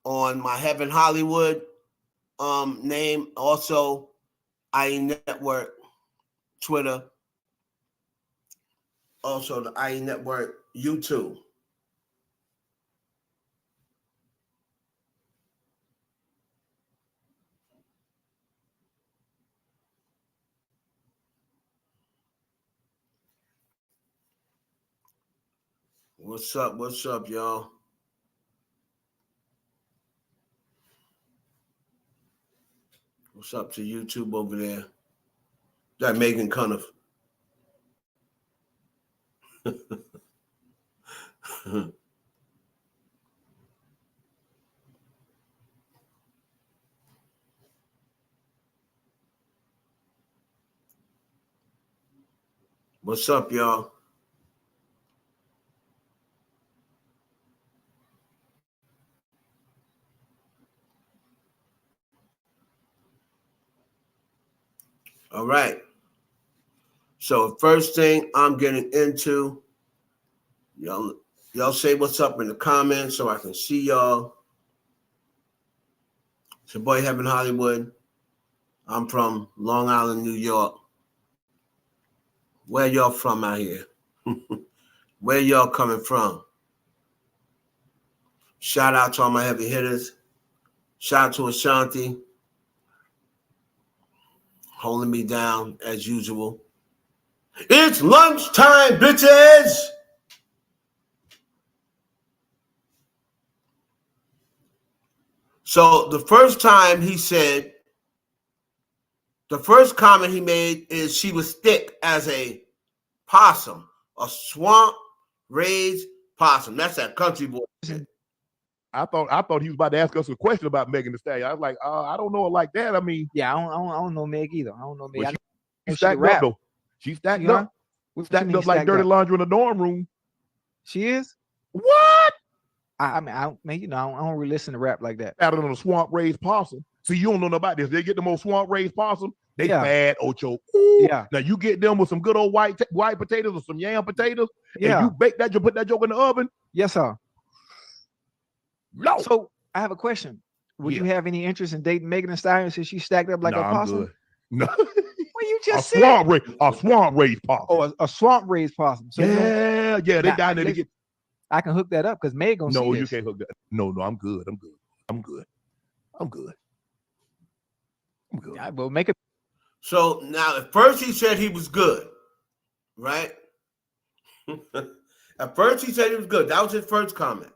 on my Heaven Hollywood name. Also, IE Network, Twitter. Also, the IE Network, YouTube. What's up? What's up, y'all? What's up to YouTube over there? That Megan Cunniff. What's up, y'all? All right. So first thing I'm getting into, y'all say what's up in the comments so I can see y'all. It's your boy Heaven Hollywood. I'm from Long Island, New York. Where y'all from out here? Where y'all coming from? Shout out to all my heavy hitters. Shout out to Ashanti. Holding me down as usual. It's lunchtime, bitches! So the first time he said, the first comment he made is she was thick as a possum, a swamp raised possum. That's that country boy shit. I thought he was about to ask us a question about Megan Thee Stallion. I was like, I don't know her like that. I mean, yeah, I don't know Meg either. I don't know Meg. She stacked up though. She stacked up. Stacked up like dirty laundry in the dorm room. She is? What? I mean, you know, I don't really listen to rap like that. Out on a swamp raised possum. See, you don't know about this. They get the most swamp raised possum. They bad, Ocho. Ooh. Yeah. Now you get them with some good old white potatoes or some yam potatoes, and you bake that. You put that joke in the oven. Yes, sir. No. So I have a question. Would you have any interest in dating Megan Thee Stallion since she stacked up like a possum? I'm good. No. Well, you just said a swamp raised possum. Oh, a swamp raised possum. So yeah, they down there to get. I can hook that up because Meg gonna see this. No, you can't hook that. No, I'm good. I'm good. I will make it. So now, at first he said he was good, right? At first he said he was good. That was his first comment.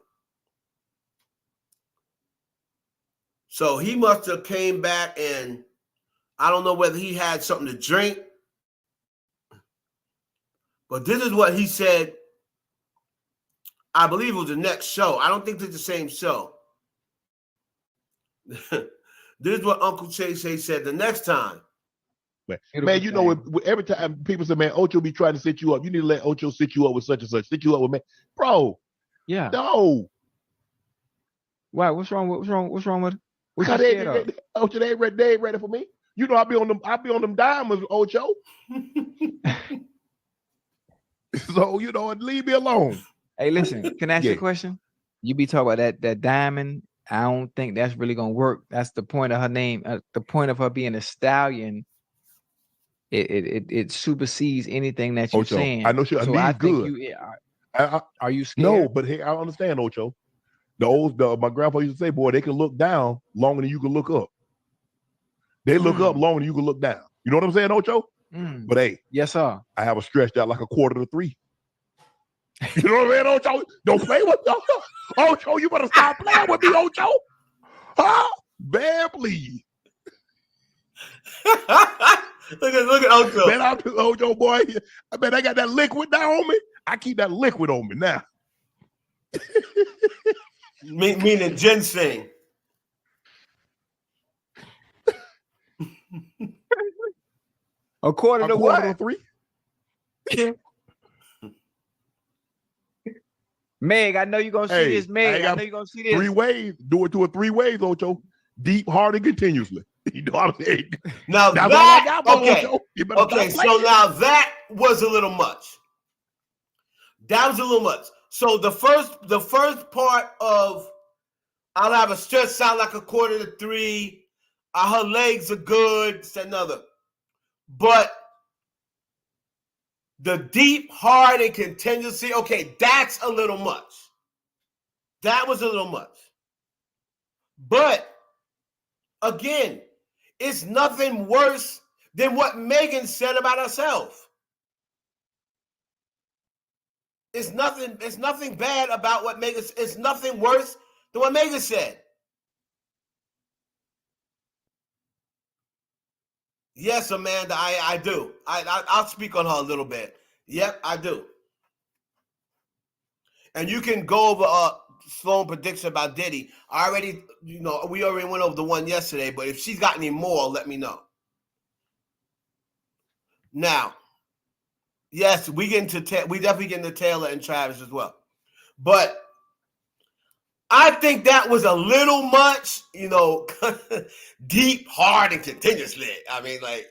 So he must have came back and I don't know whether he had something to drink, but this is what he said. I believe it was the next show. I don't think it's the same show. This is what Uncle Chase said the next time. Man, you know, every time people say, man, Ocho be trying to set you up. You need to let Ocho set you up with such and such. Set you up with me. Bro. Yeah. No. Why? What's wrong with it? Because Ocho, they ain't ready for me. You know, I be on them diamonds, Ocho. So, you know, leave me alone. Hey, listen, can I ask you a question? You be talking about that diamond. I don't think that's really gonna work. That's the point of her name. The point of her being a stallion. It supersedes anything that you're saying. I know she. So I think good. Are you scared? No, but hey, I understand, Ocho. My grandpa used to say, boy, they can look down longer than you can look up. They look up longer than you can look down. You know what I'm saying, Ocho? But hey, yes, sir. I have a stretched out like a 2:45. You know what I mean, Ocho? Don't play with me. Ocho, you better stop playing with me, Ocho. Huh? Man, please. Look at Ocho. Man, I'm Ocho, boy. I bet I got that liquid down on me. I keep that liquid on me now. Meaning ginseng. A quarter to what? 3. Meg, I know you're gonna see this. Meg, I know you're gonna see this. 3 ways. Do it to 3 ways, Ocho. Deep, hard, and continuously. You know what I'm saying? Now that's that, all I got, okay. Ocho. Okay, so now that was a little much. That was a little much. So the first part of I'll have a stretch sound like a 2:45. Her legs are good. It's another. But the deep, hard, and contingency, okay, that's a little much. That was a little much. But again, it's nothing worse than what Megan said about herself. It's nothing bad about what Megan said. It's nothing worse than what Megan said. Yes, Amanda, I do. I'll speak on her a little bit. Yep, I do. And you can go over Sloan prediction about Diddy. We already went over the one yesterday, but if she's got any more, let me know. Now, yes, we definitely get into Taylor and Travis as well. But I think that was a little much, deep, hard, and continuously. I mean, like,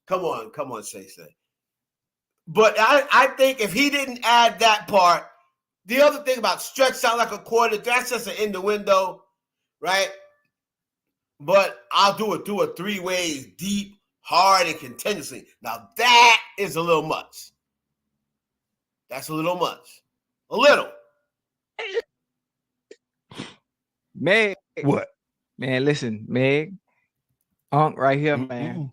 come on, say. But I think if he didn't add that part, the other thing about stretch out like a quarter, that's just an innuendo, right? But I'll do it through a 3 ways, deep, hard, and continuously. Now that is a little much. That's a little much. A little. Meg. What? Man, listen, Meg. Unc right here, man.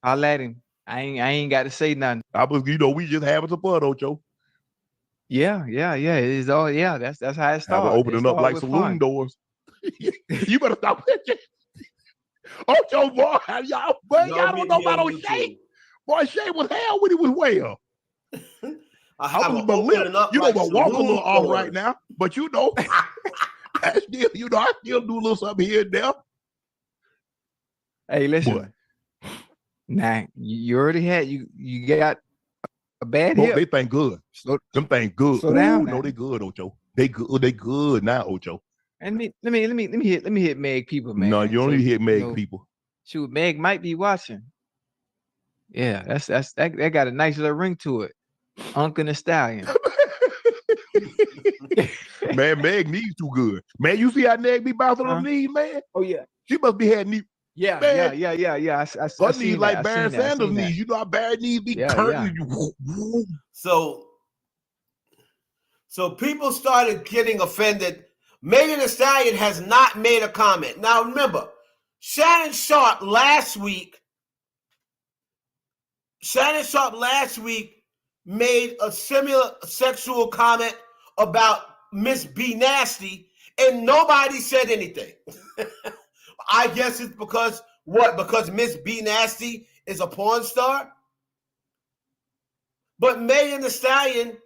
I'll let him. I ain't got to say nothing. We just having some fun, Ocho. Yeah. It's all that's how it starts. Opening up like saloon doors. You better stop that. Ocho, boy, y'all don't know about O'Shea. Boy, Shea was hell when he was well. I was opening up. I walk a little off right now, but I still do a little something here and there. Hey, listen. What? Nah, you already had you got a bad hip. They think good. Them things good. Slow down. No, they good, Ocho. They good now, Ocho. And let me hit Meg people, man. No, you only hit Meg people. Shoot, Meg might be watching. Yeah, that got a nice little ring to it. Uncle the Stallion. Man, Meg knees too good. Man, you see how Meg be bouncing on the knees, man? Oh yeah. She must be had knee. Yeah. Her knees like Barry Sanders' knees. You know how Barry knees be curtain. Yeah. So people started getting offended. Megan Thee Stallion has not made a comment. Now remember, Shannon Sharp last week made a similar sexual comment about Miss B Nasty, and nobody said anything. I guess it's because Miss B Nasty is a porn star? But Megan Thee Stallion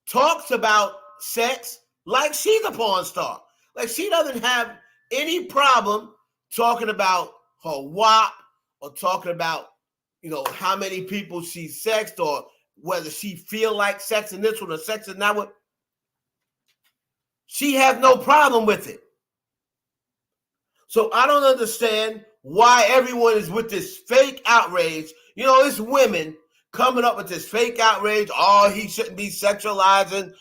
talks about sex like she's a porn star. Like she doesn't have any problem talking about her WAP or talking about, how many people she sexed or whether she feel like sexing this one or sexing that one. She has no problem with it. So I don't understand why everyone is with this fake outrage. It's women coming up with this fake outrage. Oh, he shouldn't be sexualizing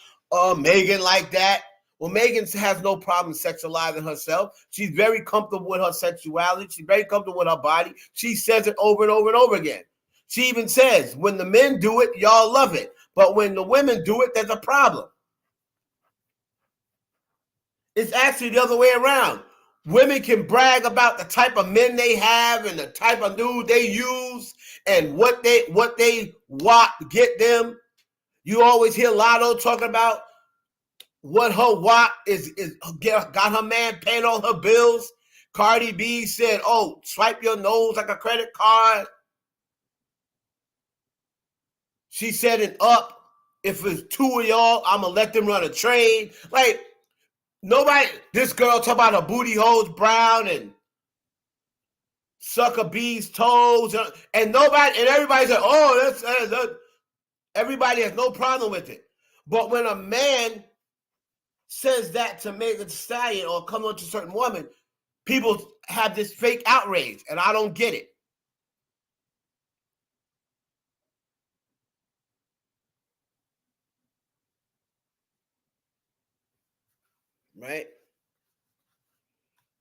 Megan like that. Well, Megan has no problem sexualizing herself. She's very comfortable with her sexuality. She's very comfortable with her body. She says it over and over and over again. She even says, when the men do it, y'all love it. But when the women do it, there's a problem. It's actually the other way around. Women can brag about the type of men they have and the type of dude they use and what they want to get them. You always hear Lotto talking about what her WAP is got her man paying all her bills. Cardi B said, "Oh, swipe your nose like a credit card." She said it up. If it's 2 of y'all, I'm gonna let them run a train. Like nobody. This girl talk about her booty holes brown and suck a bee's toes, and everybody said, "Oh, that's." Everybody has no problem with it, but when a man says that to Megan Thee Stallion or come on to a certain woman, people have this fake outrage, and I don't get it. Right?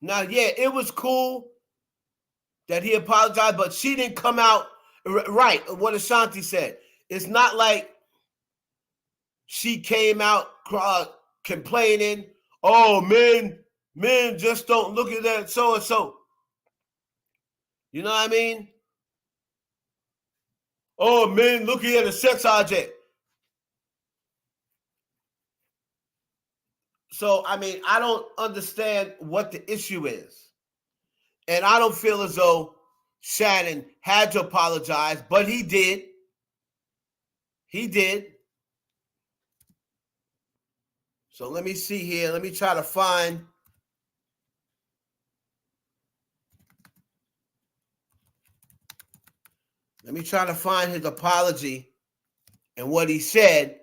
Now, yeah, it was cool that he apologized, but she didn't come out right. What Ashanti said. It's not like she came out complaining, oh, men just don't look at that so and so. You know what I mean? Oh, men looking at a sex object. So, I mean, I don't understand what the issue is. And I don't feel as though Shannon had to apologize, but he did. He did. So let me see here. Let me try to find. Let me try to find his apology and what he said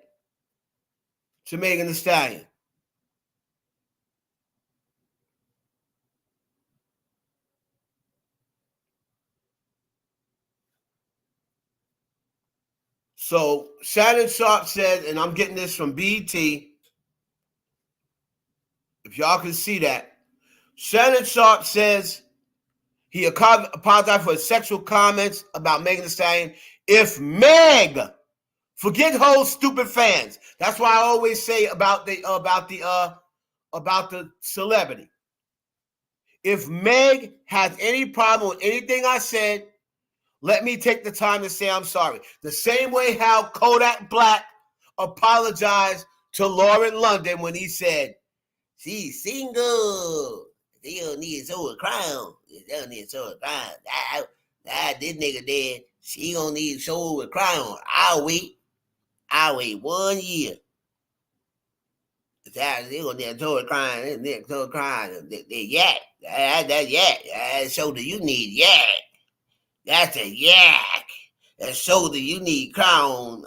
to Megan Thee Stallion. So Shannon Sharpe said, and I'm getting this from BT, if y'all can see that. Shannon Sharpe says he apologized for his sexual comments about Megan Thee Stallion. If Meg, forget whole stupid fans. That's why I always say about the celebrity. If Meg has any problem with anything I said, let me take the time to say I'm sorry. The same way how Kodak Black apologized to Lauren London when he said, she's single. They don't need to sew a crown. They don't need to sew a crown. This nigga dead. She don't need to sew a crown. I'll wait 1 year. They gonna need to sew a crown. They sew a crown. They yak. That yak. That shoulder you need yak. That's a yak. That shoulder you need crown.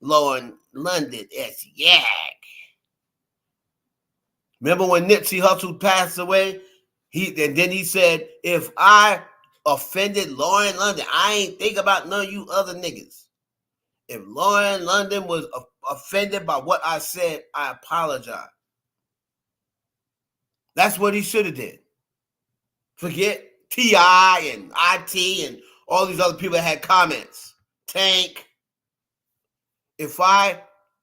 Lauren London. That's yak. Remember when Nipsey Hussle passed away? And then he said, if I offended Lauren London, I ain't think about none of you other niggas. If Lauren London was offended by what I said, I apologize. That's what he should have did. Forget T.I. and IT and all these other people that had comments. Tank. If I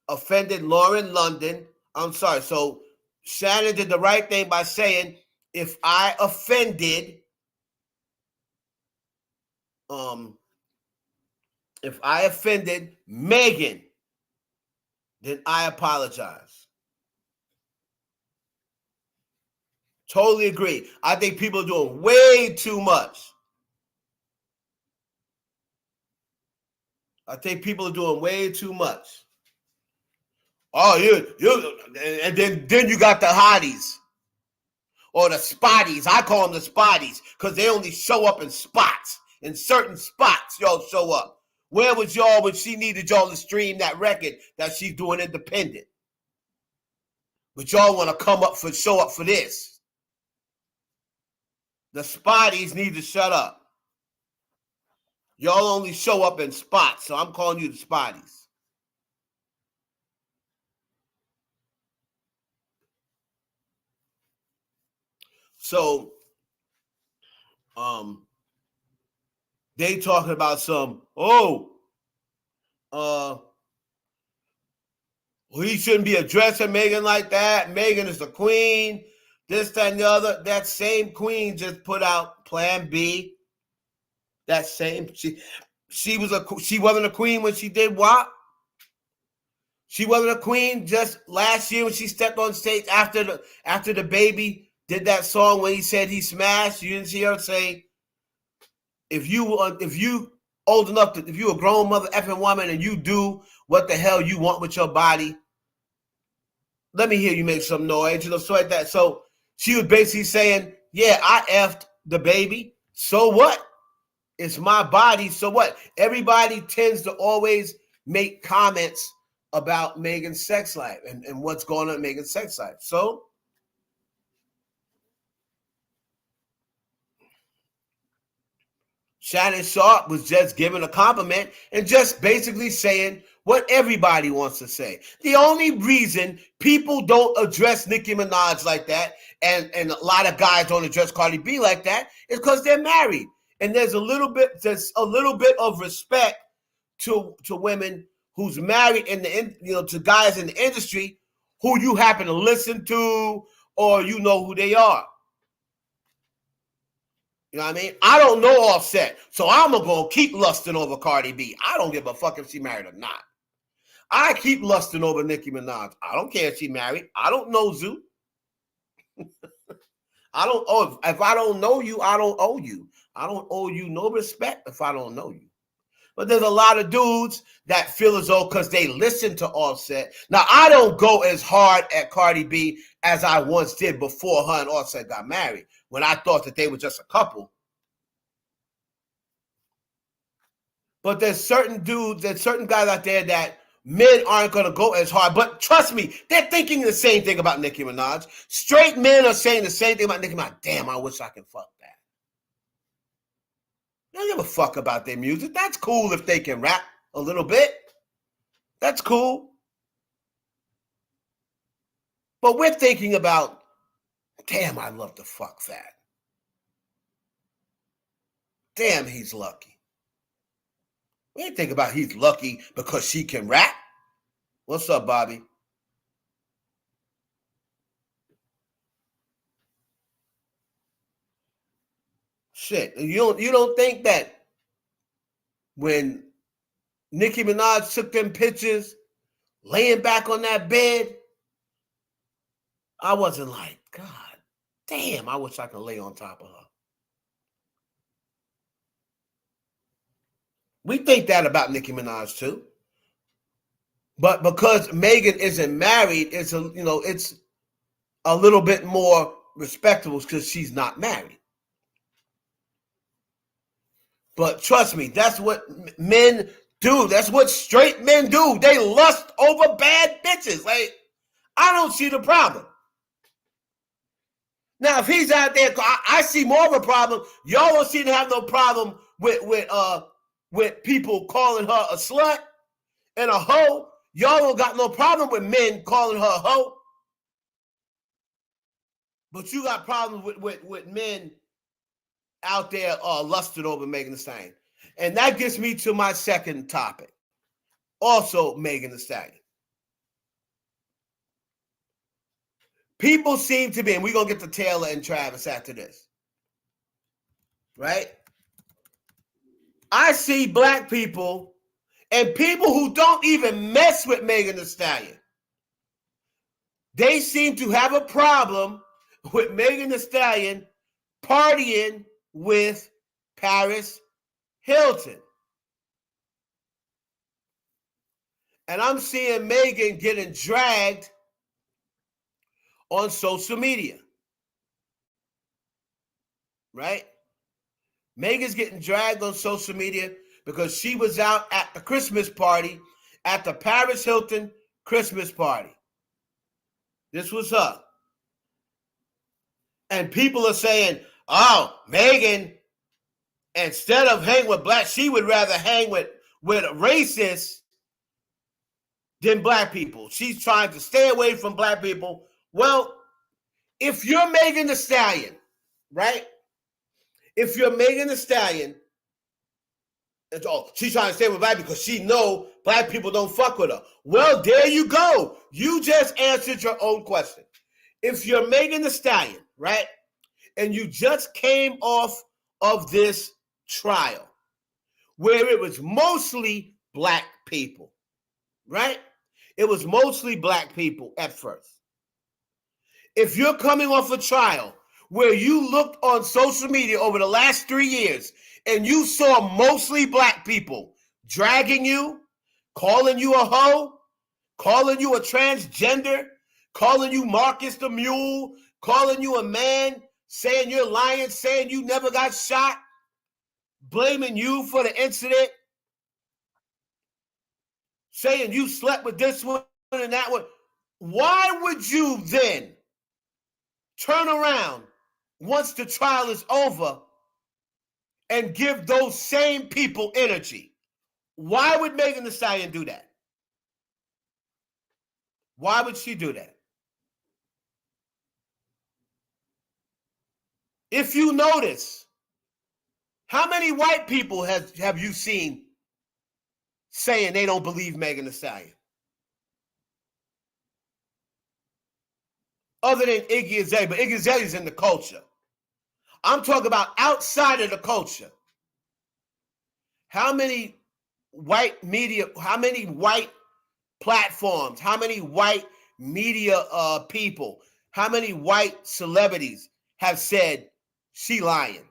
offended Lauren London, I'm sorry. So Shannon did the right thing by saying, if I offended Megan, then I apologize. Totally agree. I think people are doing way too much. I think people are doing way too much. Oh, and then you got the hotties. Or the spotties. I call them the spotties because they only show up in spots. In certain spots, y'all show up. Where was y'all when she needed y'all to stream that record that she's doing independent? But y'all want to show up for this. The spotties need to shut up. Y'all only show up in spots, so I'm calling you the spotties. So, they talking about he shouldn't be addressing Megan like that. Megan is the queen. This, that, and the other. That same queen just put out Plan B. That same she wasn't a queen when she did what? She wasn't a queen just last year when she stepped on stage after the baby did that song when he said he smashed. You didn't see her say, if you old enough if you a grown mother effing woman and you do what the hell you want with your body, let me hear you make some noise. So like that. So she was basically saying, yeah, I effed the baby. So what? It's my body. So what? Everybody tends to always make comments about Megan's sex life and what's going on in Megan's sex life. So Shannon Sharp was just giving a compliment and just basically saying what everybody wants to say. The only reason people don't address Nicki Minaj like that, and a lot of guys don't address Cardi B like that, is because they're married. And there's a little bit of respect to women who's married to guys in the industry who you happen to listen to or you know who they are. You know what I mean? I don't know Offset, so I'm going to keep lusting over Cardi B. I don't give a fuck if she married or not. I keep lusting over Nicki Minaj. I don't care if she married. I don't know Zoo. I don't owe. If I don't know you, I don't owe you. I don't owe you no respect if I don't know you. But there's a lot of dudes that feel as though because they listen to Offset. Now, I don't go as hard at Cardi B as I once did before her and Offset got married, when I thought that they were just a couple. But there's certain guys out there that men aren't going to go as hard. But trust me, they're thinking the same thing about Nicki Minaj. Straight men are saying the same thing about Nicki Minaj. Damn, I wish I could fuck that. They don't give a fuck about their music. That's cool if they can rap a little bit. That's cool. But we're thinking about, damn, I'd love to fuck that. Damn, he's lucky. We ain't think about he's lucky because she can rap. What's up, Bobby? Shit, you don't think that when Nicki Minaj took them pictures, laying back on that bed, I wasn't like, God damn, I wish I could lay on top of her. We think that about Nicki Minaj too. But because Megan isn't married, it's a little bit more respectable because she's not married. But trust me, that's what men do. That's what straight men do. They lust over bad bitches. Like, I don't see the problem. Now, if he's out there, I see more of a problem. Y'all don't seem to have no problem with people calling her a slut and a hoe. Y'all don't got no problem with men calling her a hoe. But you got problems with men out there lusting over Megan Thee Stallion. And that gets me to my second topic. Also Megan Thee Stallion. People seem to be, and we're going to get to Taylor and Travis after this. Right? I see black people and people who don't even mess with Megan Thee Stallion. They seem to have a problem with Megan Thee Stallion partying with Paris Hilton. And I'm seeing Megan getting dragged on social media. Right? Megan's getting dragged on social media because she was out at the Christmas party, at the Paris Hilton Christmas party. This was her. And people are saying, oh, Megan, instead of hanging with black, she would rather hang with racists than black people. She's trying to stay away from black people. Well, if you're Megan Thee Stallion, right? If you're Megan Thee Stallion, she's trying to stay with black because she know black people don't fuck with her. Well, there you go. You just answered your own question. If you're Megan Thee Stallion, right, and you just came off of this trial where it was mostly black people, right? It was mostly black people at first. If you're coming off a trial where you looked on social media over the last 3 years and you saw mostly black people dragging you, calling you a hoe, calling you a transgender, calling you Marcus the Mule, calling you a man, saying you're lying, saying you never got shot, blaming you for the incident, saying you slept with this one and that one, why would you then turn around once the trial is over and give those same people energy. Why would Megan Thee Stallion do that? Why would she do that? If you notice, how many white people have you seen saying they don't believe Megan Thee Stallion? Other than Iggy Azalea, but Iggy Azalea's in the culture. I'm talking about outside of the culture. How many white media, how many white platforms, how many white media people, how many white celebrities have said she lying?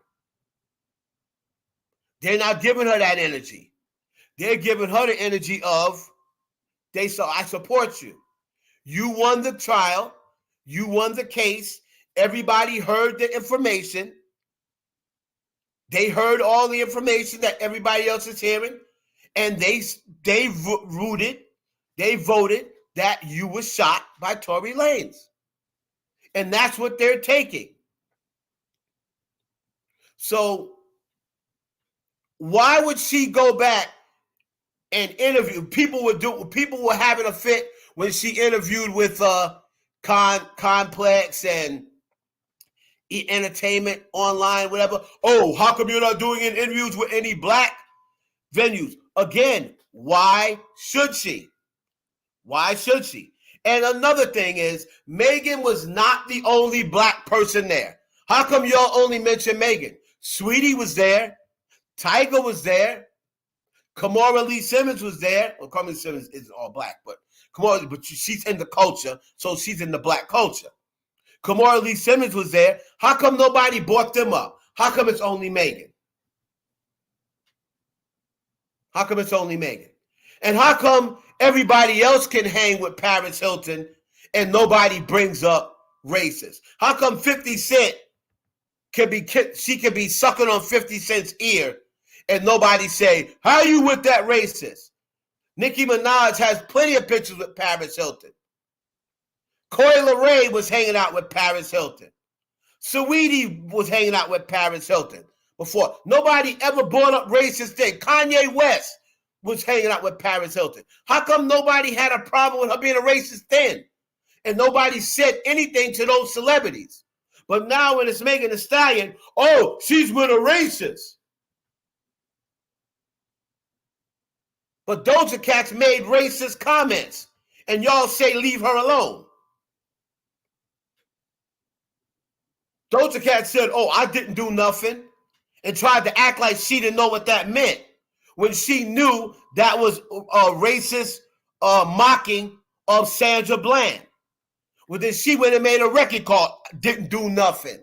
They're not giving her that energy. They're giving her the energy of, I support you. You won the trial. You won the case. Everybody heard the information. They heard all the information that everybody else is hearing. And they voted that you were shot by Tory Lanez. And that's what they're taking. So why would she go back and interview? People were having a fit when she interviewed with Complex and Entertainment Online, whatever. Oh, how come you're not doing interviews with any black venues? Again, why should she? Why should she? And another thing is, Megan was not the only black person there. How come y'all only mention Megan? Sweetie was there. Tyga was there. Kamora Lee Simmons was there. Well, Kamora Lee Simmons is all black, but she's in the culture, so she's in the black culture. Kamora Lee Simmons was there. How come nobody brought them up? How come it's only Megan? How come it's only Megan? And how come everybody else can hang with Paris Hilton and nobody brings up racists? How come 50 Cent can be sucking on 50 Cent's ear and nobody say, how you with that racist? Nicki Minaj has plenty of pictures with Paris Hilton. Coi Leray was hanging out with Paris Hilton. Saweetie was hanging out with Paris Hilton before. Nobody ever brought up racist thing. Kanye West was hanging out with Paris Hilton. How come nobody had a problem with her being a racist then? And nobody said anything to those celebrities. But now when it's Megan Thee Stallion, oh, she's with a racist. But Doja Cat's made racist comments, and y'all say leave her alone. Doja Cat said, oh, I didn't do nothing, and tried to act like she didn't know what that meant when she knew that was a racist mocking of Sandra Bland. Well, then she went and made a record called Didn't Do Nothing.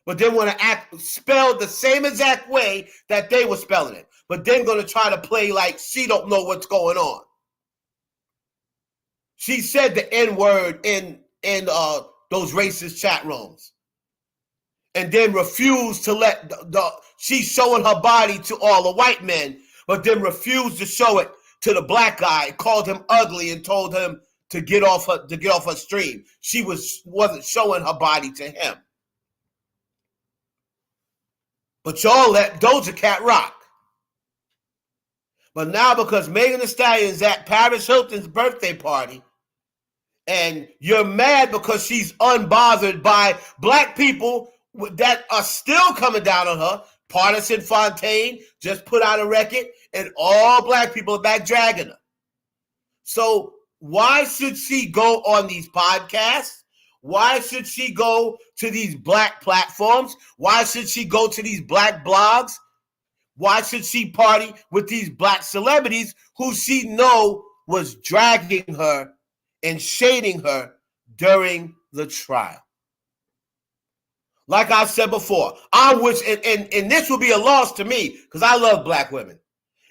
But then want to act spelled the same exact way that they were spelling it. But then going to try to play like she don't know what's going on. She said the N-word in those racist chat rooms. And then refused to let she's showing her body to all the white men, but then refused to show it to the black guy, called him ugly and told him to get off her stream. She wasn't showing her body to him. But y'all let Doja Cat rock. But now because Megan Thee Stallion's at Paris Hilton's birthday party, and you're mad because she's unbothered by black people that are still coming down on her. Partisan Fontaine just put out a record, and all black people are back dragging her. So why should she go on these podcasts? Why should she go to these black platforms? Why should she go to these black blogs? Why should she party with these black celebrities who she know was dragging her and shading her during the trial? Like I said before, I wish, and this would be a loss to me because I love black women.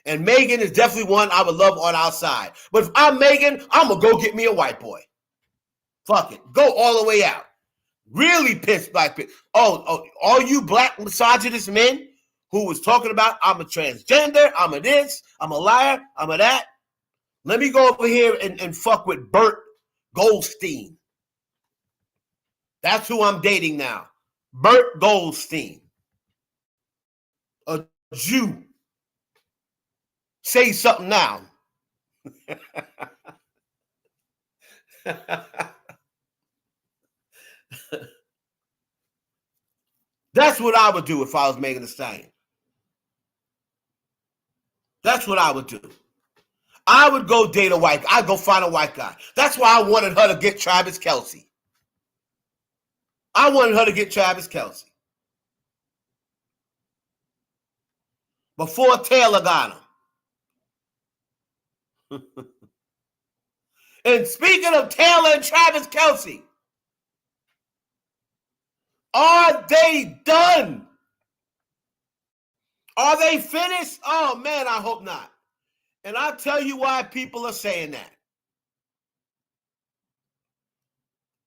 And Megan is definitely one I would love on our side. But if I'm Megan, I'm going to go get me a white boy. Fuck it. Go all the way out. Really pissed black people. Oh, all you black misogynist men who was talking about I'm a transgender, I'm a this, I'm a liar, I'm a that. Let me go over here and fuck with Bert Goldstein. That's who I'm dating now. Bert Goldstein. Jew. Say something now. That's what I would do if I was Megan Thee Stallion. That's what I would do. I would go date a white guy. I'd go find a white guy. That's why I wanted her to get Travis Kelce. I wanted her to get Travis Kelce. Before Taylor got him. And speaking of Taylor and Travis Kelce, are they done? Are they finished? Oh, man, I hope not. And I'll tell you why people are saying that.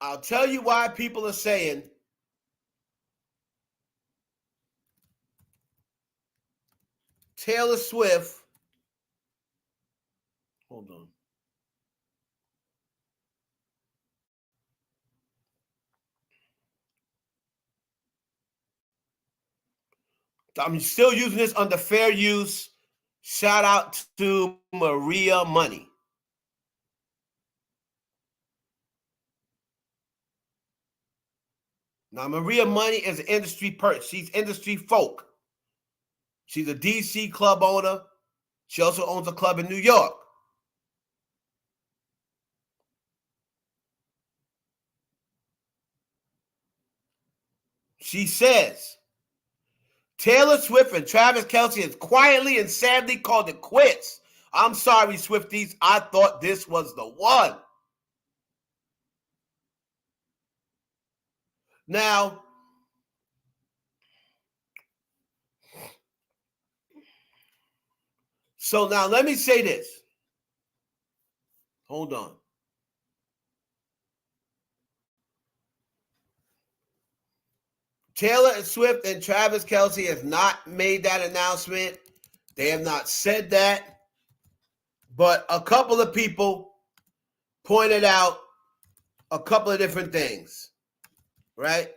I'll tell you why people are saying Taylor Swift. Hold on. I'm still using this under fair use. Shout out to Maria Money. Now, Maria Money is an industry person. She's industry folk. She's a DC club owner. She also owns a club in New York. She says, Taylor Swift and Travis Kelce has quietly and sadly called it quits. I'm sorry, Swifties. I thought this was the one. Now, so now let me say this. Hold on. Taylor Swift and Travis Kelce has not made that announcement. They have not said that. But a couple of people pointed out a couple of different things, right?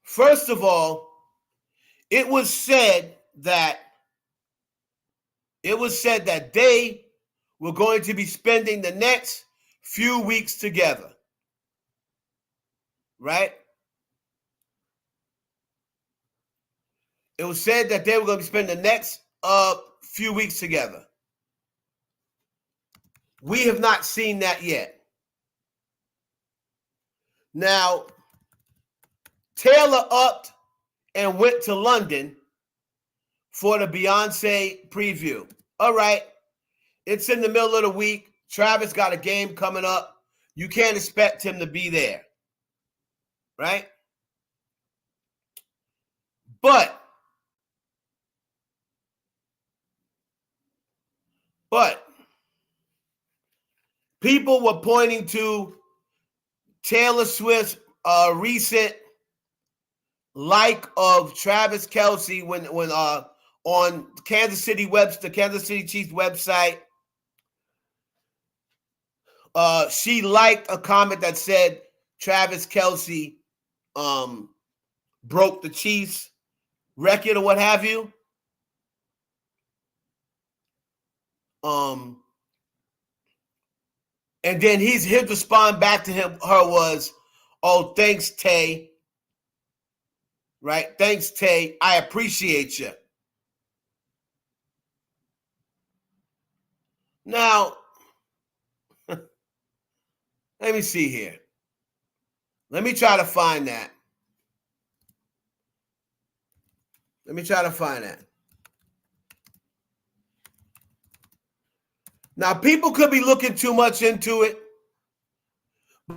First of all, it was said that they were going to be spending the next few weeks together, right? It was said that they were going to spend the next few weeks together. We have not seen that yet. Now, Taylor upped and went to London for the Beyonce preview. All right. It's in the middle of the week. Travis got a game coming up. You can't expect him to be there. Right? But people were pointing to Taylor Swift's recent like of Travis Kelce when on Kansas City Chiefs website. She liked a comment that said Travis Kelce broke the Chiefs record or what have you. And then his response back to her was, "Oh, thanks, Tay. Right? Thanks, Tay. I appreciate you." Now, let me see here. Let me try to find that. Now, people could be looking too much into it,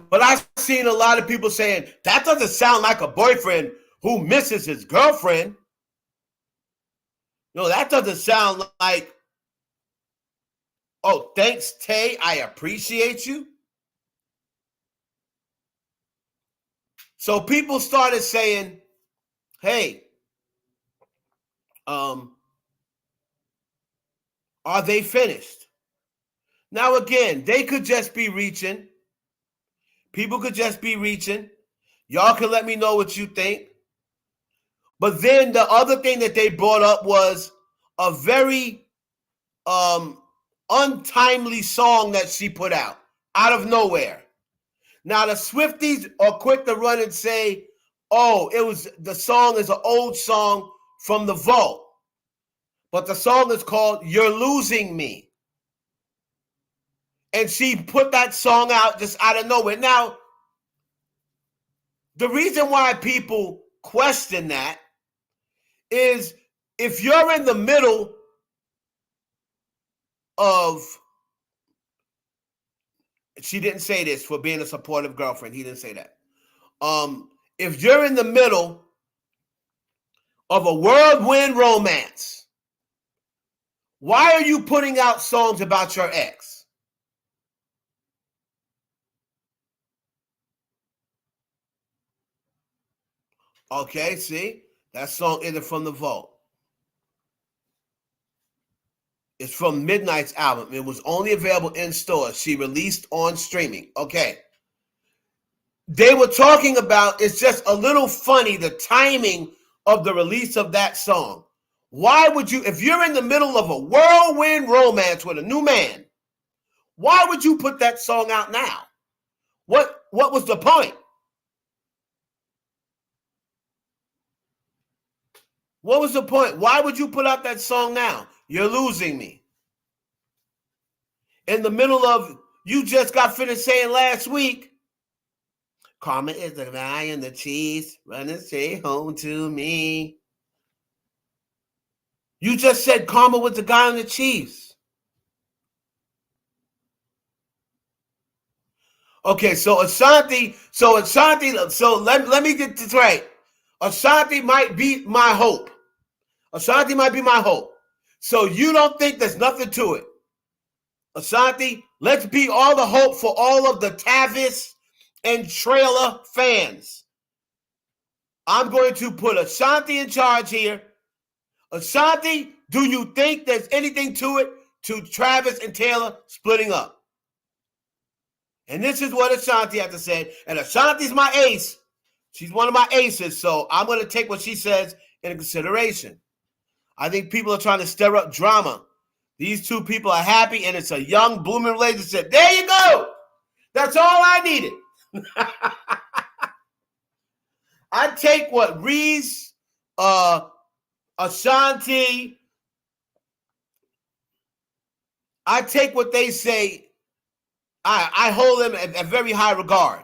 but I've seen a lot of people saying, that doesn't sound like a boyfriend who misses his girlfriend. No, that doesn't sound like, "Oh, thanks, Tay. I appreciate you." So people started saying, hey, are they finished? Now, again, they could just be reaching. People could just be reaching. Y'all can let me know what you think. But then the other thing that they brought up was a very untimely song that she put out of nowhere. Now the Swifties are quick to run and say, oh, the song is an old song from the vault. But the song is called You're Losing Me. And she put that song out just out of nowhere. Now, the reason why people question that is if you're in the middle of, she didn't say this for being a supportive girlfriend. He didn't say that. If you're in the middle of a whirlwind romance, why are you putting out songs about your ex? Okay, see? That song isn't from the vault. It's from Midnight's album. It was only available in stores. She released on streaming. Okay. They were talking about, it's just a little funny, the timing of the release of that song. Why would you, if you're in the middle of a whirlwind romance with a new man, why would you put that song out now? What was the point? What was the point? Why would you put out that song now? You're losing me. In the middle of, you just got finished saying last week, karma is the guy and the cheese, running straight home to me. You just said karma was the guy and the cheese. Okay, so Ashanti, let me get this right. Ashanti might be my hope. Ashanti might be my hope. So you don't think there's nothing to it. Ashanti, let's be all the hope for all of the Tavis and Trailer fans. I'm going to put Ashanti in charge here. Ashanti, do you think there's anything to it to Travis and Taylor splitting up? And this is what Ashanti had to say. And Ashanti's my ace. She's one of my aces, so I'm going to take what she says into consideration. I think people are trying to stir up drama. These two people are happy, and it's a young, blooming relationship. There you go. That's all I needed. I take what Reese, Ashanti, I take what they say. I hold them at very high regard.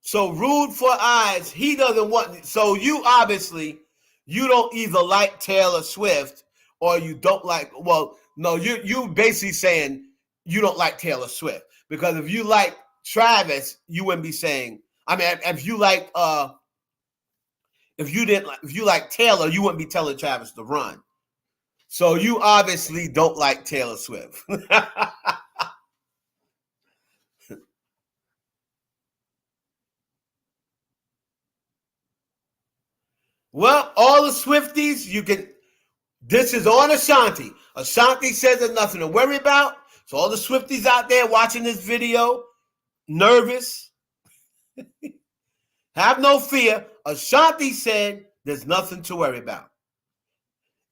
So Rude for Eyes, he doesn't want. So you obviously, you don't either like Taylor Swift or you don't like. Well, no, you basically saying you don't like Taylor Swift, because if you like Travis, you wouldn't be saying. I mean, if you like, if you like Taylor, you wouldn't be telling Travis to run. So you obviously don't like Taylor Swift. Well, all the Swifties, you can. This is on Ashanti. Ashanti says there's nothing to worry about. So all the Swifties out there watching this video, nervous, have no fear. Ashanti said there's nothing to worry about.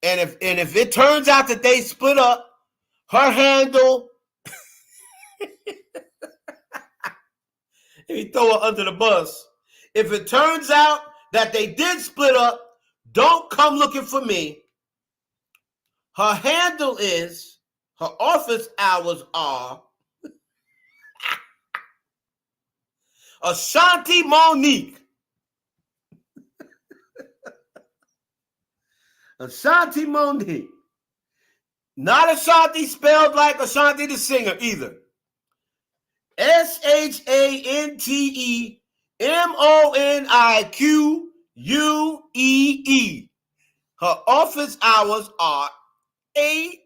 And if it turns out that they split up, her handle, he throw her under the bus. If it turns out that they did split up, don't come looking for me. Her handle is, her office hours are Ashanti Monique. Ashanti Monique. Not Ashanti spelled like Ashanti the singer either. SHANTIMONIQUEE. Her office hours are 8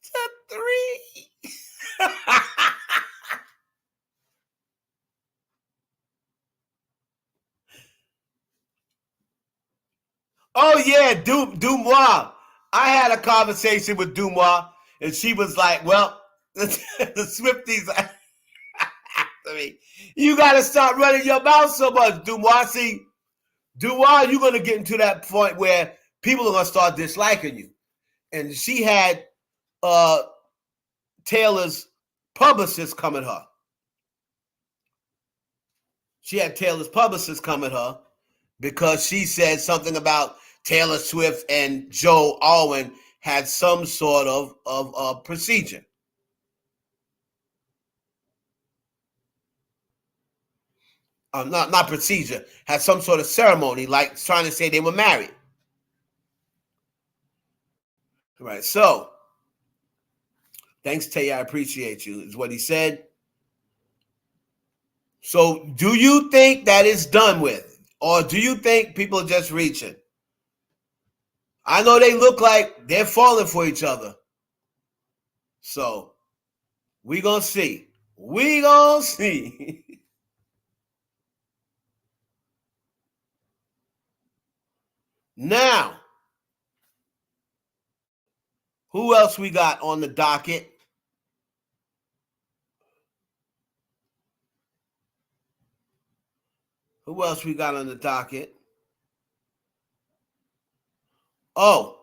to 3. Oh yeah, Dumois. I had a conversation with Dumois, and she was like, well, The Swifties after me. You got to stop running your mouth so much, Dumois. See, Dumois, you're going to get into that point where people are going to start disliking you. And she had Taylor's publicist come at her. She had Taylor's publicist come at her because she said something about Taylor Swift and Joe Alwyn had some sort of procedure. Not procedure, had some sort of ceremony, like trying to say they were married. Right. So, thanks, Tay. I appreciate you, is what he said. So, do you think that it's done with? Or do you think people are just reaching? I know they look like they're falling for each other. So, we gonna see. We gonna see. Now, who else we got on the docket? Who else we got on the docket? Oh,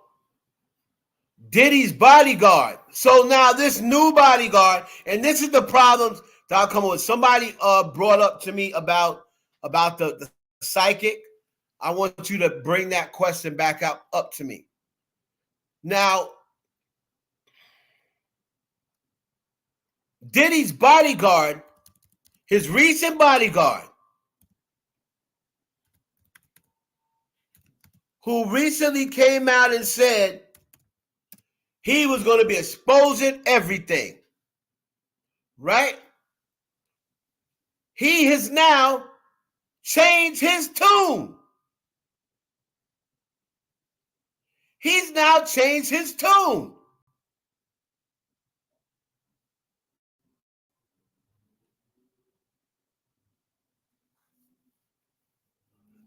Diddy's bodyguard. So now this new bodyguard, and this is the problems that I'll come with. Somebody brought up to me about the psychic. I want you to bring that question back up to me. Now, Diddy's bodyguard, his recent bodyguard, who recently came out and said he was going to be exposing everything, right? He has now changed his tune. He's now changed his tune.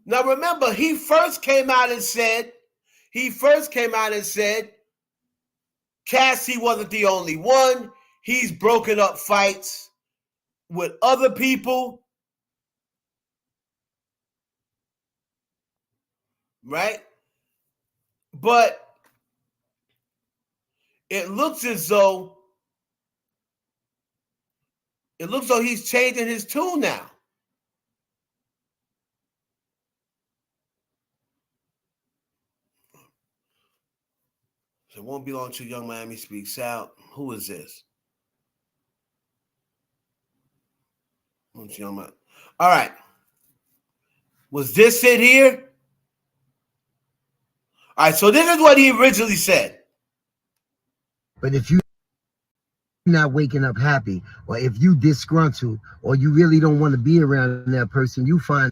Now remember, he first came out and said, Cassie wasn't the only one. He's broken up fights with other people. Right? But it looks as though he's changing his tune now. So it won't be long till Young Miami speaks out. Who is this? All right. Was this it here? All right, so this is what he originally said. But if you're not waking up happy, or if you disgruntled, or you really don't want to be around that person, you find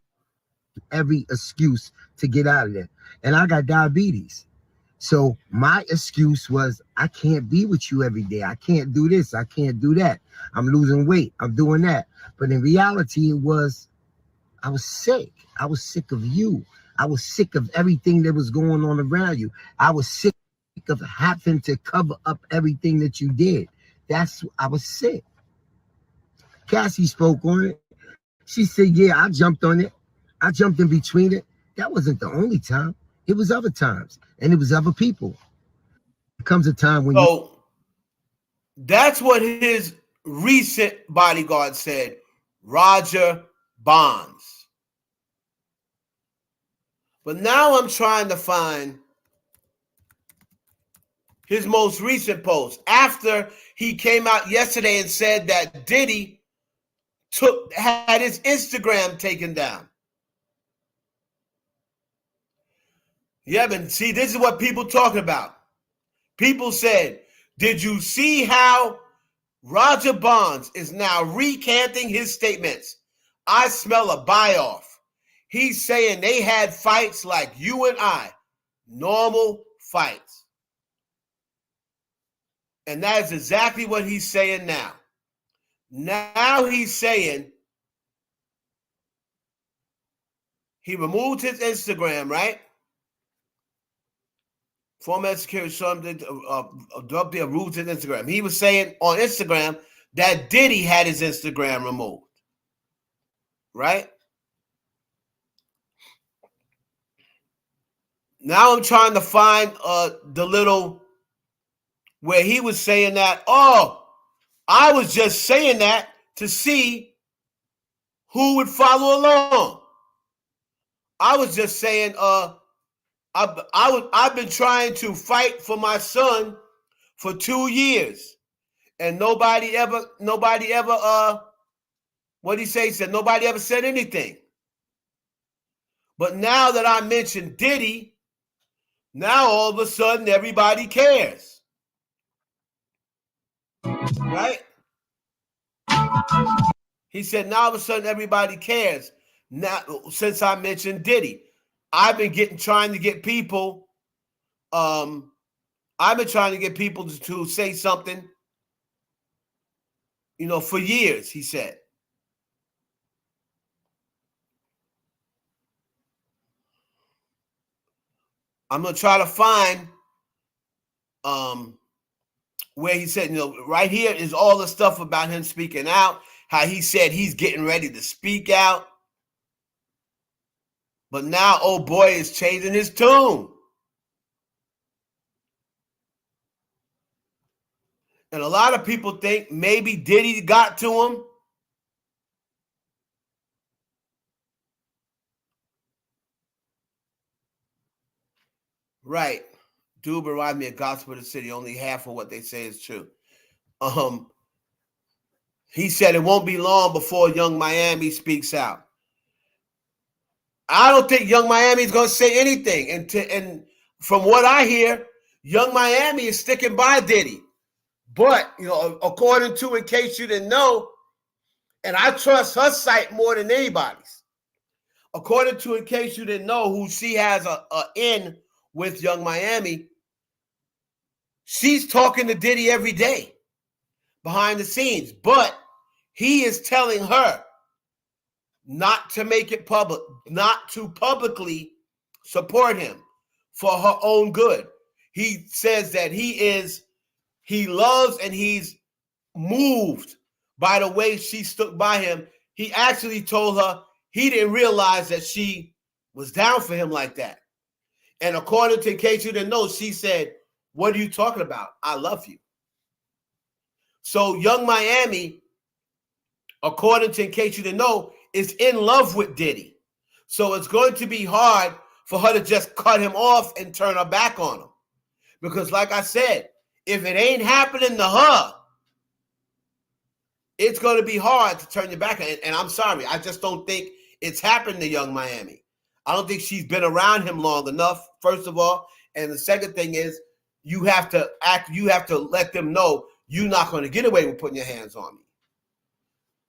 every excuse to get out of there. And I got diabetes. So my excuse was, I can't be with you every day. I can't do this. I can't do that. I'm losing weight. I'm doing that. But in reality, it was, I was sick. I was sick of you. I was sick of everything that was going on around you. I was sick of having to cover up everything that you did. I was sick. Cassie spoke on it. She said, yeah, I jumped on it. I jumped in between it. That wasn't the only time. It was other times, and it was other people. It comes a time when that's what his recent bodyguard said, Roger Bonds. But now I'm trying to find his most recent post after he came out yesterday and said that Diddy had his Instagram taken down. Yeah, but see, this is what people talking about. People said, did you see how Roger Bonds is now recanting his statements? I smell a buy-off. He's saying they had fights like you and I, normal fights. And that is exactly what he's saying now. Now he's saying he removed his Instagram, right? Former security something up there rules his Instagram. He was saying on Instagram that Diddy had his Instagram removed. Right? Now I'm trying to find the little where he was saying that, oh, I was just saying that to see who would follow along. I was just saying, I've been trying to fight for my son for 2 years, and nobody ever, what did he say? He said nobody ever said anything. But now that I mentioned Diddy, now all of a sudden everybody cares, right? He said now all of a sudden everybody cares. Now since I mentioned Diddy, I've been trying to get people. I've been trying to get people to say something, for years. He said. I'm gonna try to find where he said, right here is all the stuff about him speaking out, how he said he's getting ready to speak out. But now old boy is changing his tune. And a lot of people think maybe Diddy got to him. Right. Dude reminds me of Gospel of the City. Only half of what they say is true. He said it won't be long before Young Miami speaks out. I don't think Young Miami is going to say anything. And from what I hear, Young Miami is sticking by Diddy. But, according to, in case you didn't know, and I trust her site more than anybody's. According to, in case you didn't know, who she has a in with Young Miami, she's talking to Diddy every day behind the scenes. But he is telling her not to make it public, not to publicly support him for her own good. He says that he loves and he's moved by the way she stood by him. He actually told her he didn't realize that she was down for him like that. And according to, in case you didn't know, she said, what are you talking about? I love you. So Young Miami, according to, in case you didn't know, is in love with Diddy. So it's going to be hard for her to just cut him off and turn her back on him. Because like I said, if it ain't happening to her, it's going to be hard to turn your back on. And I'm sorry, I just don't think it's happened to Young Miami. I don't think she's been around him long enough, first of all. And the second thing is, you have to let them know you're not going to get away with putting your hands on me.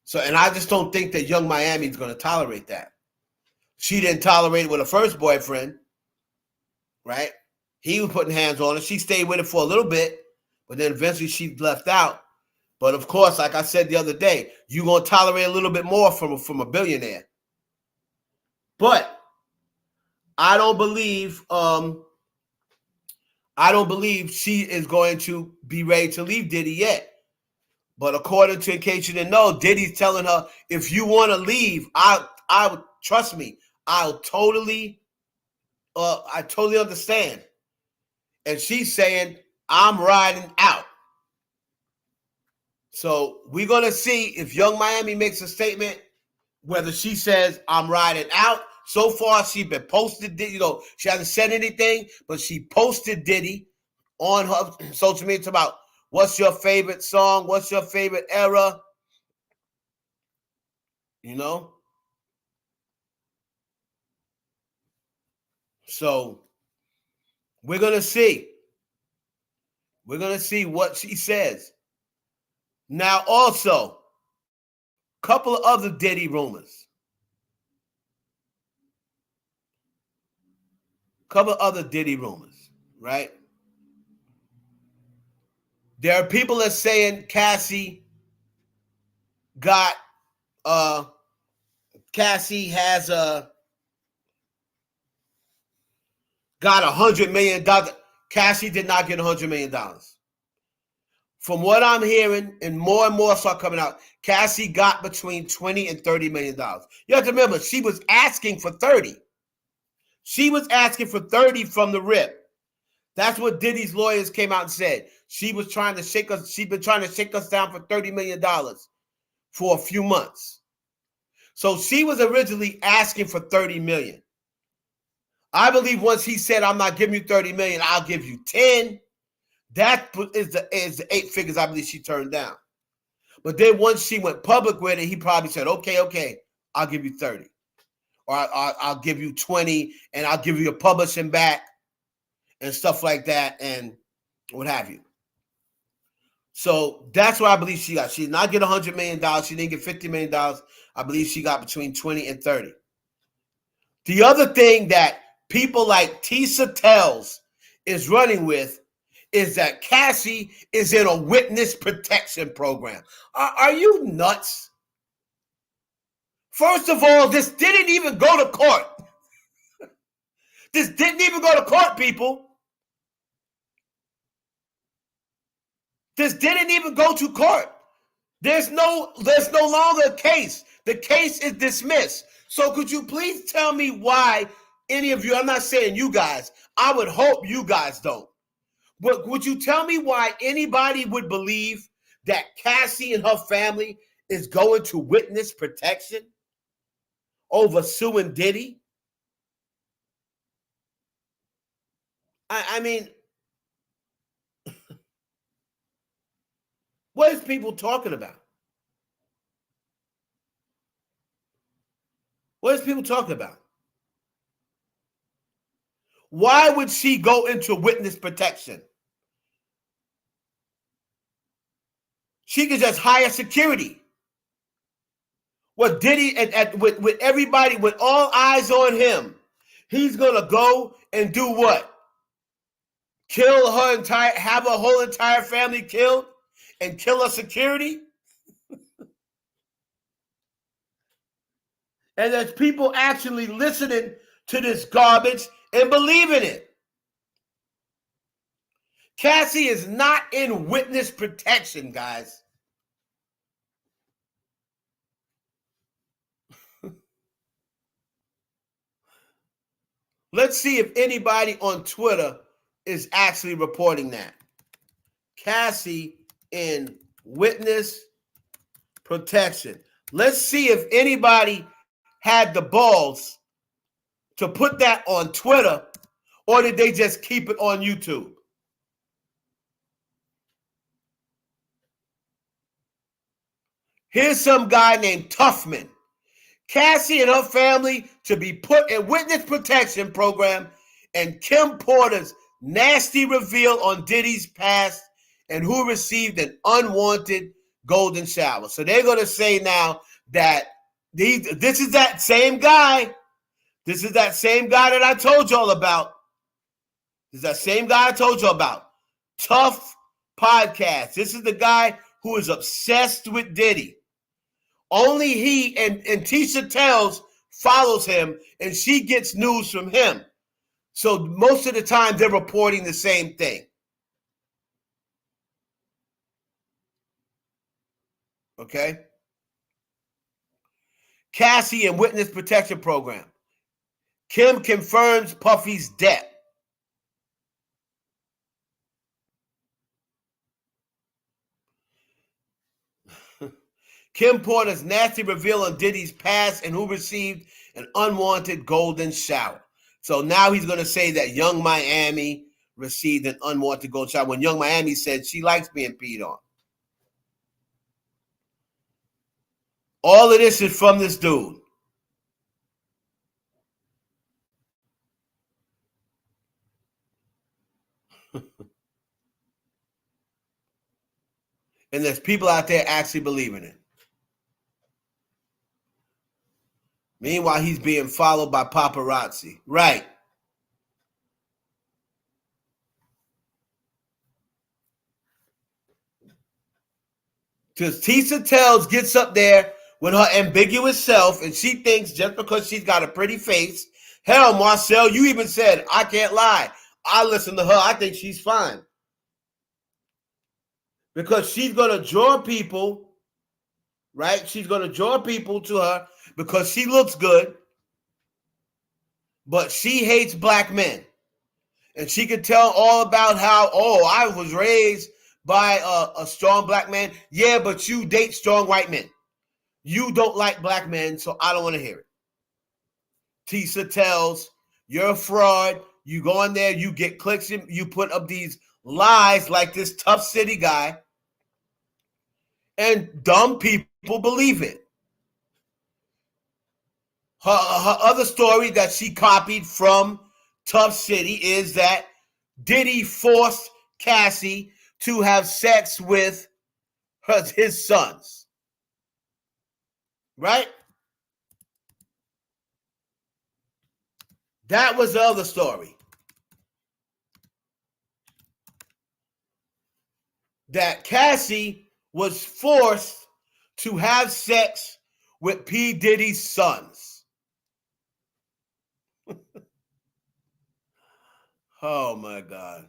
So, and I just don't think that Young Miami is going to tolerate that. She didn't tolerate it with her first boyfriend, right? He was putting hands on her. She stayed with it for a little bit, but then eventually she left out. But of course, like I said the other day, you're going to tolerate a little bit more from a billionaire. But I don't believe she is going to be ready to leave Diddy yet. But according to, in case you didn't know, Diddy's telling her, if you want to leave, I trust me, I totally understand. And she's saying, I'm riding out. So we're going to see if Young Miami makes a statement, whether she says, I'm riding out. So far, she's been posted Diddy. She hasn't said anything, but she posted Diddy on her social media about what's your favorite song, what's your favorite era, So we're going to see. We're going to see what she says. Now, also, a couple of other Diddy rumors. Right? There are people that saying Cassie has got $100 million. Cassie did not get $100 million. From what I'm hearing, and more start coming out, Cassie got between $20 and $30 million. You have to remember, she was asking for 30. She was asking for 30 from the rip. That's what Diddy's lawyers came out and said. She was trying to shake us. She'd been trying to shake us down for $30 million for a few months. So she was originally asking for 30 million. I believe once he said, I'm not giving you 30 million, I'll give you 10. That is the 8 figures I believe she turned down. But then once she went public with it, he probably said, okay, I'll give you 30. Or I'll give you 20, and I'll give you a publishing back and stuff like that and what have you. So that's what I believe she got. She did not get $100 million. She didn't get $50 million. I believe she got between 20 and 30. The other thing that people like Tisa Tells is running with is that Cassie is in a witness protection program. Are you nuts? First of all, this didn't even go to court. This didn't even go to court, people. This didn't even go to court. There's no longer a case. The case is dismissed. So could you please tell me why any of you, I'm not saying you guys, I would hope you guys don't, but would you tell me why anybody would believe that Cassie and her family is going to witness protection over suing Diddy? I mean, what is people talking about? What is people talking about? Why would she go into witness protection? She could just hire security. What Diddy, with everybody, with all eyes on him, he's going to go and do what? Kill her have her whole entire family killed and kill her security? And there's people actually listening to this garbage and believing it. Cassie is not in witness protection, guys. Let's see if anybody on Twitter is actually reporting that. Cassie in witness protection. Let's see if anybody had the balls to put that on Twitter, or did they just keep it on YouTube? Here's some guy named Tuffman. Cassie and her family to be put in witness protection program, and Kim Porter's nasty reveal on Diddy's past and who received an unwanted golden shower. So they're going to say now that this is that same guy. This is that same guy that I told y'all about. This is that same guy I told y'all about. Tough Podcast. This is the guy who is obsessed with Diddy. Only he and Tisha Tells follows him, and she gets news from him. So most of the time, they're reporting the same thing. Okay? Cassie and Witness Protection Program. Kim confirms Puffy's death. Kim Porter's nasty reveal on Diddy's past and who received an unwanted golden shower. So now he's going to say that Young Miami received an unwanted golden shower when Young Miami said she likes being peed on. All of this is from this dude. And there's people out there actually believing it. Meanwhile, he's being followed by paparazzi. Right. Because Tisa Tells gets up there with her ambiguous self, and she thinks just because she's got a pretty face, hell, Marcel, you even said, I can't lie. I listen to her. I think she's fine. Because she's going to draw people, right? She's going to draw people to her because she looks good, but she hates black men. And she could tell all about how, I was raised by a strong black man. Yeah, but you date strong white men. You don't like black men, so I don't want to hear it. Tisa tells, you're a fraud. You go in there, you get clicks, you put up these lies like this tough city guy, and dumb people believe it. Her other story that she copied from Tough City is that Diddy forced Cassie to have sex with his sons. Right? That was the other story. That Cassie was forced to have sex with P. Diddy's sons. Oh my God.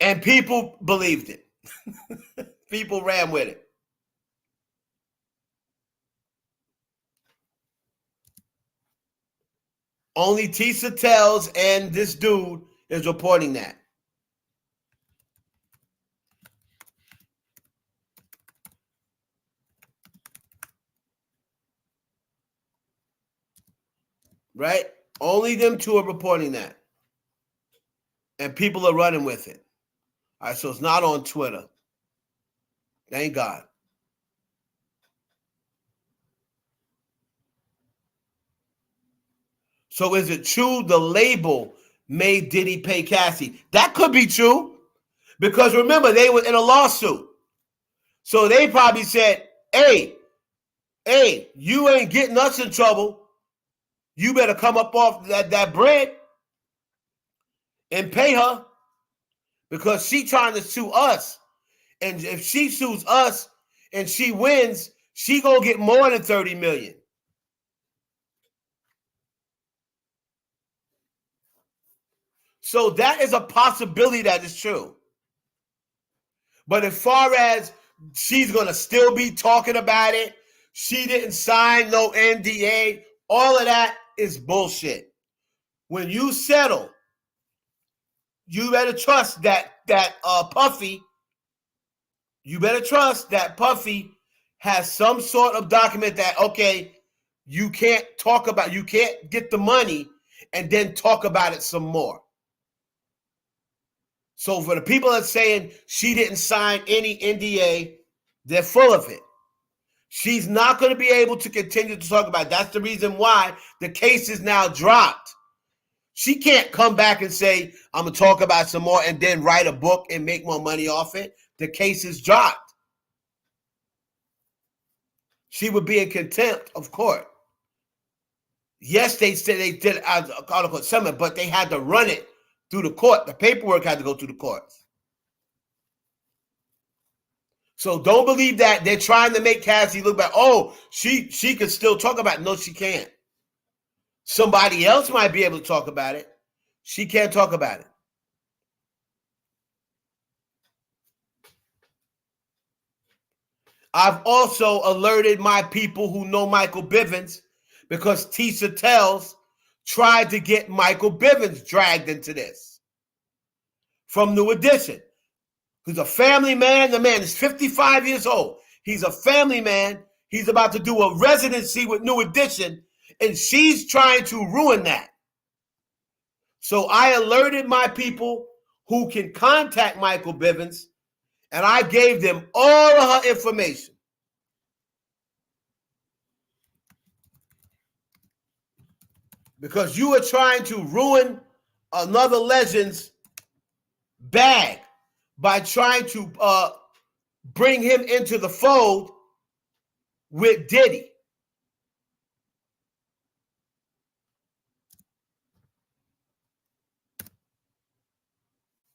And people believed it. People ran with it. Only Tisa tells, and this dude is reporting that. Right? Only them two are reporting that. And people are running with it. All right, so it's not on Twitter. Thank God. So is it true the label made Diddy pay Cassie? That could be true. Because remember, they were in a lawsuit. So they probably said, hey, you ain't getting us in trouble. You better come up off that bread and pay her because she trying to sue us. And if she sues us and she wins, she gonna get more than $30 million. So that is a possibility that is true. But as far as she's gonna still be talking about it, she didn't sign no NDA, all of that is bullshit. When you settle, you better trust that Puffy. You better trust that Puffy has some sort of document that, okay, you can't get the money and then talk about it some more. So for the people that are saying she didn't sign any NDA, they're full of it. She's not going to be able to continue to talk about it. That's the reason why the case is now dropped. She can't come back and say, I'm going to talk about some more and then write a book and make more money off it. The case is dropped. She would be in contempt of court. Yes, they said they did article summit, but they had to run it through the court. The paperwork had to go through the courts. So don't believe that they're trying to make Cassie look bad. Oh, she can still talk about it. No, she can't. Somebody else might be able to talk about it. She can't talk about it. I've also alerted my people who know Michael Bivins because Tisa Tells tried to get Michael Bivins dragged into this from New Edition. He's a family man. The man is 55 years old. He's a family man. He's about to do a residency with New Edition, and she's trying to ruin that. So I alerted my people who can contact Michael Bivins, and I gave them all of her information. Because you are trying to ruin another legend's bag by trying to bring him into the fold with Diddy.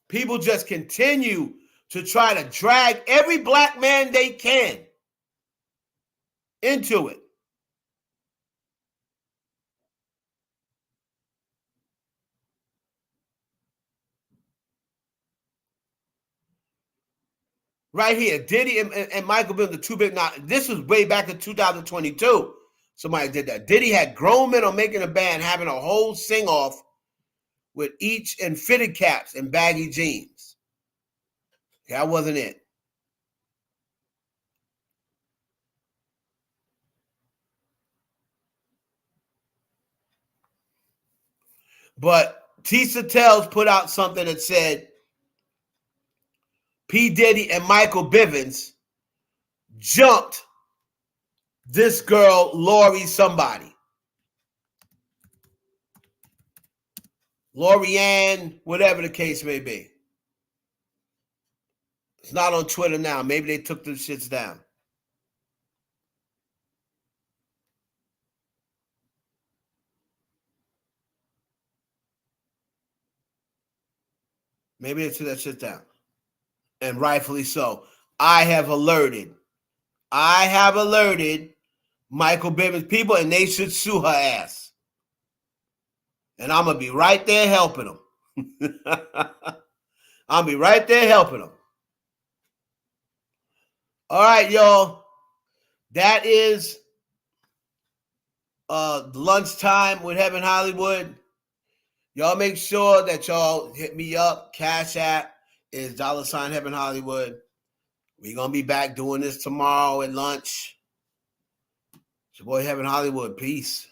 People just continue to try to drag every black man they can into it. Right here, Diddy and Michael Bivins, the two big. Now, this was way back in 2022. Somebody did that. Diddy had grown men on making a band, having a whole sing-off with each in fitted caps and baggy jeans. That wasn't it. But Tisa Tells put out something that said P. Diddy and Michael Bivins jumped this girl, Lori somebody. Lorianne, whatever the case may be. It's not on Twitter now. Maybe they took those shits down. Maybe they took that shit down. And rightfully so. I have alerted Michael Bivins people, and they should sue her ass. And I'm going to be right there helping them. I'll be right there helping them. All right, y'all. That is lunchtime with Heaven Hollywood. Y'all make sure that y'all hit me up. Cash App is $ Heaven Hollywood. We're going to be back doing this tomorrow at lunch. It's your boy Heaven Hollywood. Peace.